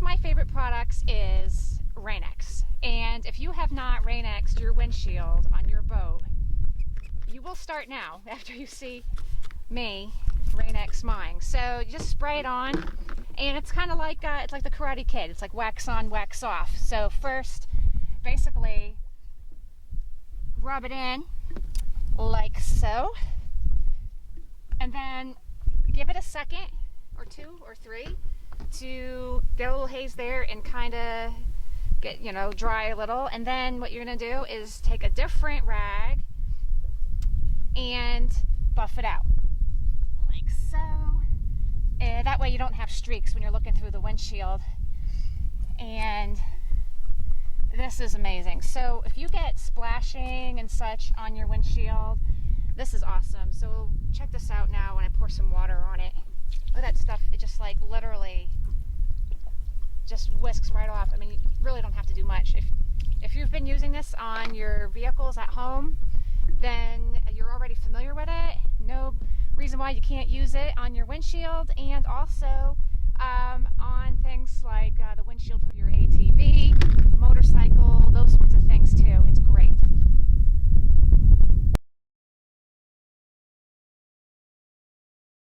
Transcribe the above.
of my favorite products is RainX. And if you have not RainX'd your windshield on your boat, you will start now after you see me RainX mine. So you just spray it on, and it's kind of like it's like the Karate Kid. It's like wax on, wax off. So first, basically, rub it in like so, and then give it a second or two or three to get a little haze there and kind of get, dry a little. And then what you're going to do is take a different rag and buff it out like so. And that way you don't have streaks when you're looking through the windshield. And this is amazing. So if you get splashing and such on your windshield, this is awesome. So check this out now when I pour some water on it. Look at that stuff. It just like literally just whisks right off. I mean, you really don't have to do much. If you've been using this on your vehicles at home, then you're already familiar with it. No reason why you can't use it on your windshield, and also on things like the windshield for your ATV